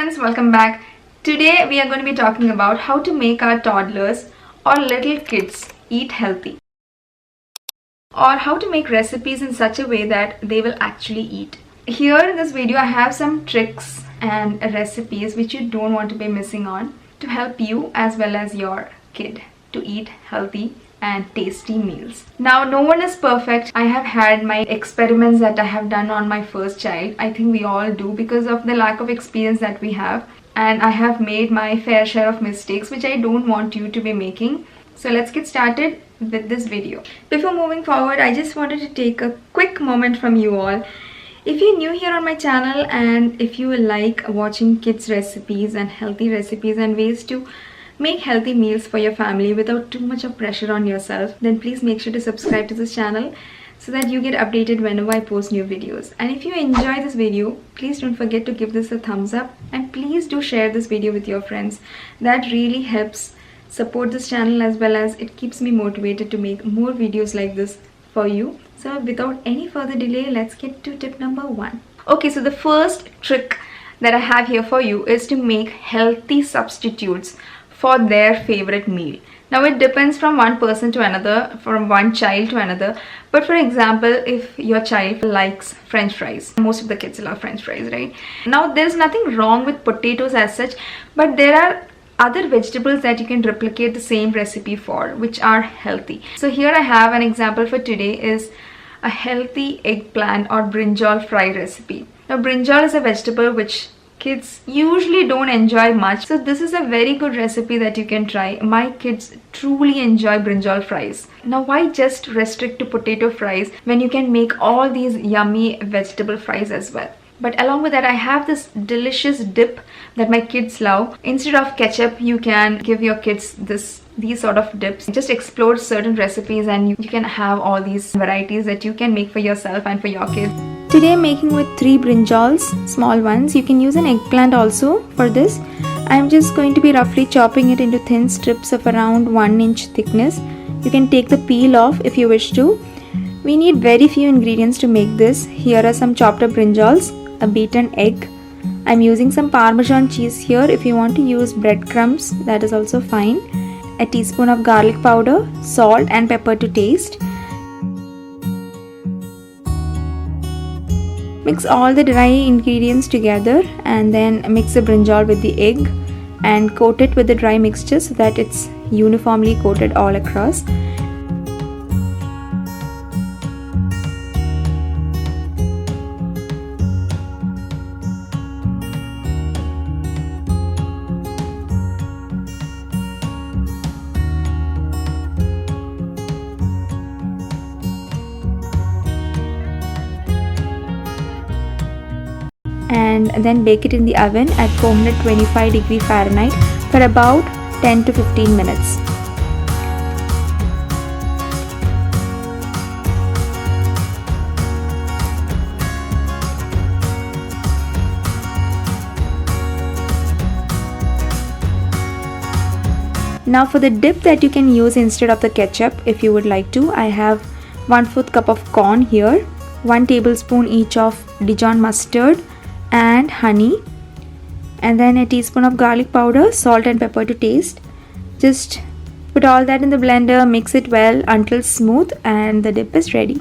friends, welcome back. Today we are going to be talking about how to make our toddlers or little kids eat healthy, or how to make recipes in such a way that they will actually eat. Here in this video I have some tricks and recipes which you don't want to be missing on to help you as well as your kid to eat healthy and tasty meals. Now, no one is perfect. I have had my experiments that I have done on my first child. I think we all do because of the lack of experience that we have, and I have made my fair share of mistakes which I don't want you to be making. So let's get started with this video. Before moving forward, I just wanted to take a quick moment from you all. If you're new here on my channel and if you like watching kids recipes and healthy recipes and ways to make healthy meals for your family without too much of pressure on yourself, then please make sure to subscribe to this channel so that you get updated whenever I post new videos. And if you enjoy this video, please don't forget to give this a thumbs up, and please do share this video with your friends. That really helps support this channel as well as it keeps me motivated to make more videos like this for you. So without any further delay, let's get to tip number 1. Okay, so the first trick that I have here for you is to make healthy substitutes for their favorite meal. Now it depends from one person to another, from one child to another. But for example, if your child likes French fries, most of the kids love French fries, right? Now there's nothing wrong with potatoes as such, but there are other vegetables that you can replicate the same recipe for, which are healthy. So here I have an example for today is a healthy eggplant or brinjal fry recipe. Now brinjal is a vegetable which kids usually don't enjoy much, so this is a very good recipe that you can try. My kids truly enjoy brinjal fries. Now why just restrict to potato fries when you can make all these yummy vegetable fries as well? But along with that, I have this delicious dip that my kids love. Instead of ketchup, you can give your kids these sort of dips. Just explore certain recipes and you can have all these varieties that you can make for yourself and for your kids. Today I'm making with 3 brinjals, small ones. You can use an eggplant also for this. I'm just going to be roughly chopping it into thin strips of around 1 inch thickness. You can take the peel off if you wish to. We need very few ingredients to make this. Here are some chopped up brinjals, a beaten egg. I'm using some Parmesan cheese here. If you want to use breadcrumbs, that is also fine. A teaspoon of garlic powder, salt and pepper to taste. Mix all the dry ingredients together and then mix the brinjal with the egg and coat it with the dry mixture so that it's uniformly coated all across. And then bake it in the oven at 425 Fahrenheit for about 10 to 15 minutes. Now for the dip that you can use instead of the ketchup, if you would like to, I have 1/4 cup of corn here, 1 tablespoon each of Dijon mustard and honey, and then a teaspoon of garlic powder, salt and pepper to taste. Just put all that in the blender, mix it well until smooth, and the dip is ready.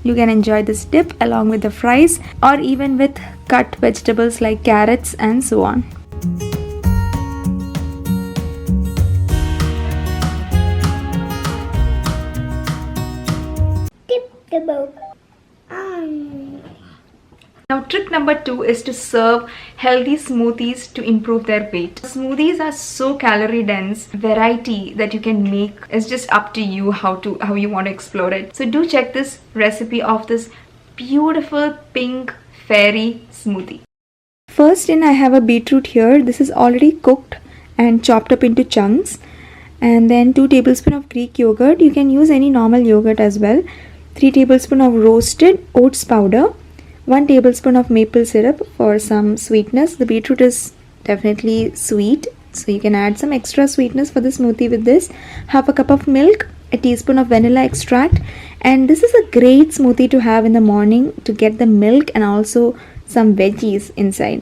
You can enjoy this dip along with the fries or even with cut vegetables like carrots and so on. Tip the boat. Now trick number 2 is to serve healthy smoothies to improve their weight. Smoothies are so calorie dense. Variety that you can make is just up to you how you want to explore it. So do check this recipe of this beautiful pink fairy smoothie. First in, I have a beetroot here. This is already cooked and chopped up into chunks. And then 2 tablespoons of Greek yogurt. You can use any normal yogurt as well. 3 tablespoons of roasted oats powder. 1 tablespoon of maple syrup for some sweetness. The beetroot is definitely sweet, so you can add some extra sweetness for the smoothie with this. Half a cup of milk, a teaspoon of vanilla extract, and this is a great smoothie to have in the morning to get the milk and also some veggies inside.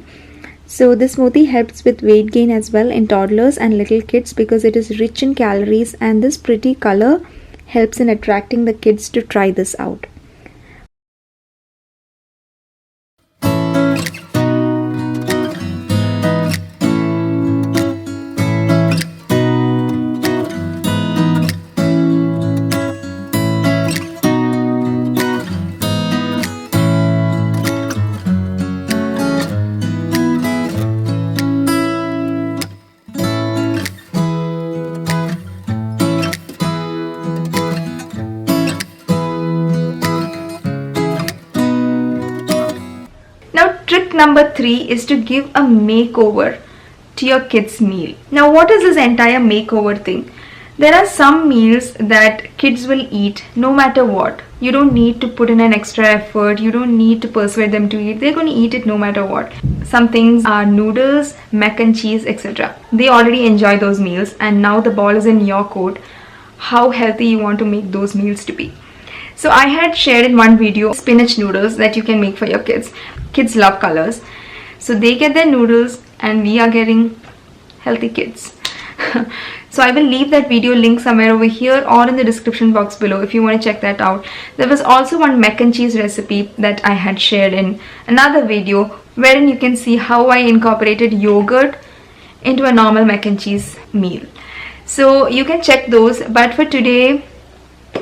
So this smoothie helps with weight gain as well in toddlers and little kids because it is rich in calories, and this pretty color helps in attracting the kids to try this out. Now trick number 3 is to give a makeover to your kids' meal. Now what is this entire makeover thing? There are some meals that kids will eat no matter what. You don't need to put in an extra effort. You don't need to persuade them to eat. They're going to eat it no matter what. Some things are noodles, mac and cheese, etc. They already enjoy those meals, and now the ball is in your court how healthy you want to make those meals to be. So I had shared in one video spinach noodles that you can make for your kids. Kids love colors. So they get their noodles and we are getting healthy kids. So I will leave that video link somewhere over here or in the description box below if you want to check that out. There was also one mac and cheese recipe that I had shared in another video wherein you can see how I incorporated yogurt into a normal mac and cheese meal. So you can check those, but for today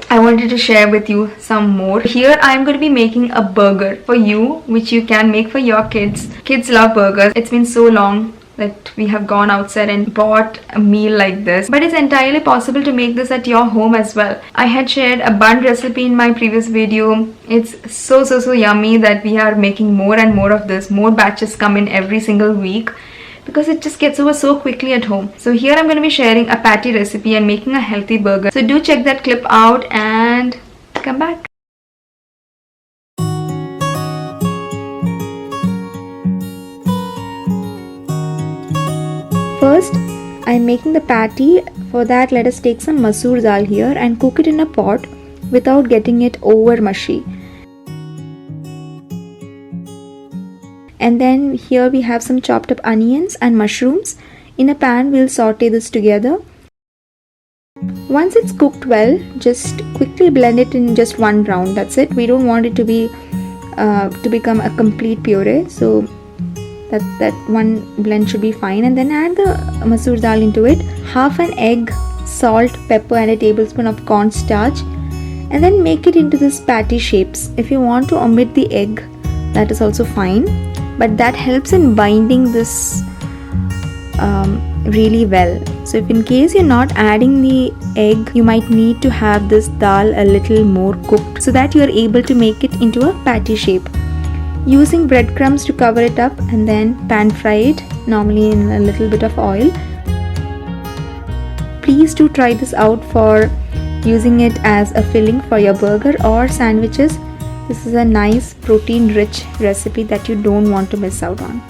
I wanted to share with you some more. Here I am going to be making a burger for you, which you can make for your kids. Kids love burgers. It's been so long that we have gone outside and bought a meal like this, but it's entirely possible to make this at your home as well. I had shared a bun recipe in my previous video. It's so yummy that we are making more and more of this. More batches come in every single week because it just gets over so quickly at home. So here I'm going to be sharing a patty recipe and making a healthy burger. So do check that clip out and come back. First, I'm making the patty. For that, let us take some masoor dal here and cook it in a pot without getting it over mushy. And then here we have some chopped up onions and mushrooms. In a pan, we'll saute this together. Once it's cooked well, just quickly blend it in just one round. That's it. We don't want it to be to become a complete puree. So that one blend should be fine. And then add the masoor dal into it. Half an egg, salt, pepper, and a tablespoon of cornstarch. And then make it into this patty shapes. If you want to omit the egg, that is also fine. But that helps in binding this really well. So if in case you're not adding the egg, you might need to have this dal a little more cooked so that you're able to make it into a patty shape. Using breadcrumbs to cover it up and then pan fry it, normally in a little bit of oil. Please do try this out for using it as a filling for your burger or sandwiches. This is a nice protein rich recipe that you don't want to miss out on.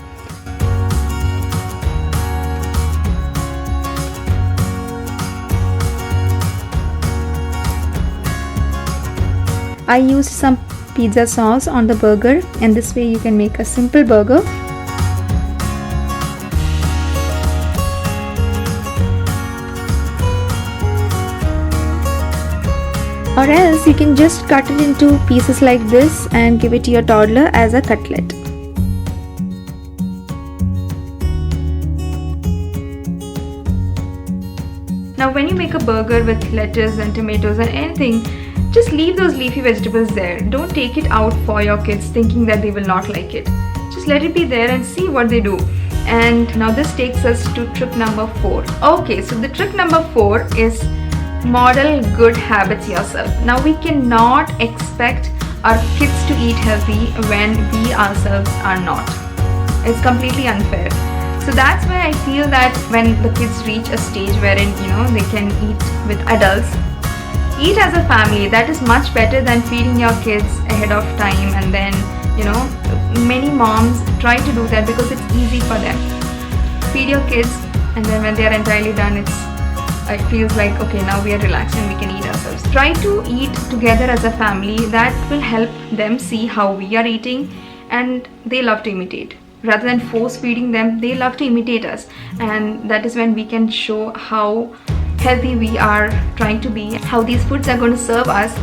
I used some pizza sauce on the burger, and this way you can make a simple burger. Or else you can just cut it into pieces like this and give it to your toddler as a cutlet. Now when you make a burger with lettuce and tomatoes and anything, just leave those leafy vegetables there. Don't take it out for your kids thinking that they will not like it. Just let it be there and see what they do. And now this takes us to trick number 4. Okay, so the trick number 4 is model good habits yourself. Now we cannot expect our kids to eat healthy when we ourselves are not. It's completely unfair. So that's why I feel that when the kids reach a stage wherein they can eat with adults, eat as a family. That is much better than feeding your kids ahead of time, and then many moms try to do that because it's easy for them. Feed your kids, and then when they are entirely done, it feels like, okay, now we are relaxed and we can eat ourselves. Try to eat together as a family. That will help them see how we are eating, and they love to imitate. rather than force feeding them, they love to imitate us, and that is when we can show how healthy we are trying to be, how these foods are going to serve us.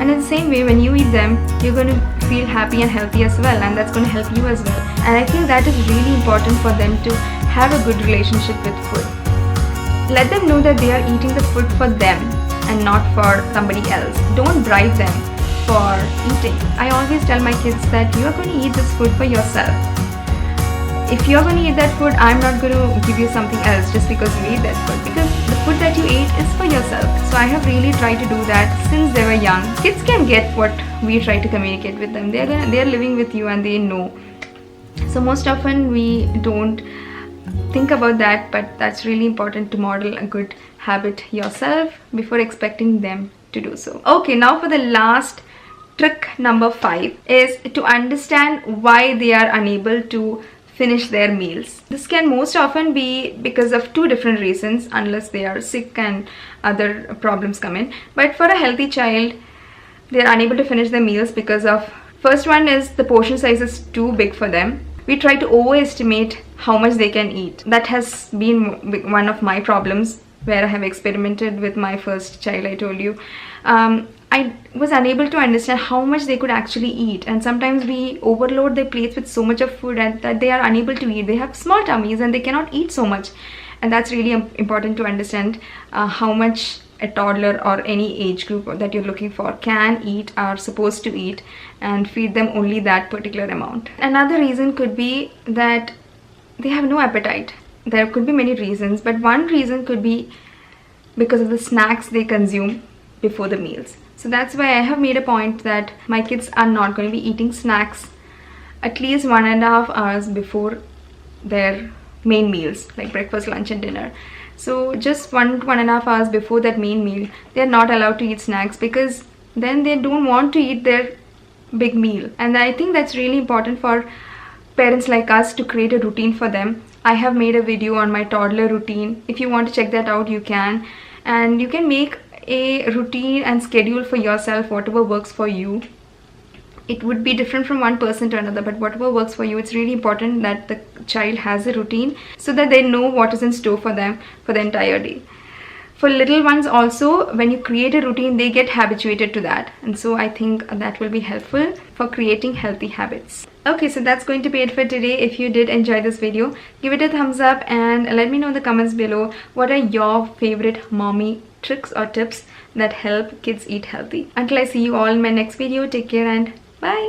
And in the same way, when you eat them, you're going to feel happy and healthy as well, and that's going to help you as well. And I feel that is really important for them to have a good relationship with food. Let them know that they are eating the food for them and not for somebody else. Don't bribe them for eating. I always tell my kids that you are going to eat this food for yourself. If you're going to eat that food, I'm not going to give you something else just because you eat that food, because the food that you ate is for yourself. So I have really tried to do that since they were young. Kids can get what we try to communicate with them. They're living with you and they know. So most often we don't think about that, but that's really important to model a good habit yourself before expecting them to do so. Okay, now for the last trick, number 5, is to understand why they are unable to finish their meals. This can most often be because of 2 different reasons, unless they are sick and other problems come in. But for a healthy child, they are unable to finish their meals because of, first one is the portion size is too big for them. We try to overestimate how much they can eat. That has been one of my problems, where I have experimented with my first child, I told you. I was unable to understand how much they could actually eat, and sometimes we overload their plates with so much of food and that they are unable to eat. They have small tummies and they cannot eat so much, and that's really important to understand how much a toddler or any age group that you're looking for can eat, are supposed to eat, and feed them only that particular amount. Another reason could be that they have no appetite. There could be many reasons, but one reason could be because of the snacks they consume before the meals. So that's why I have made a point that my kids are not going to be eating snacks at least 1.5 hours before their main meals, like breakfast, lunch and dinner. So just 1.5 hours before that main meal, they are not allowed to eat snacks, because then they don't want to eat their big meal. And I think that's really important for parents like us to create a routine for them. I have made a video on my toddler routine. If you want to check that out, you can. And you can make a routine and schedule for yourself, whatever works for you. It would be different from one person to another, but whatever works for you. It's really important that the child has a routine so that they know what is in store for them for the entire day. For little ones also, when you create a routine, they get habituated to that, and so I think that will be helpful for creating healthy habits. Okay, so that's going to be it for today. If you did enjoy this video, give it a thumbs up and let me know in the comments below what are your favorite mommy tricks or tips that help kids eat healthy. Until I see you all in my next video, take care and bye.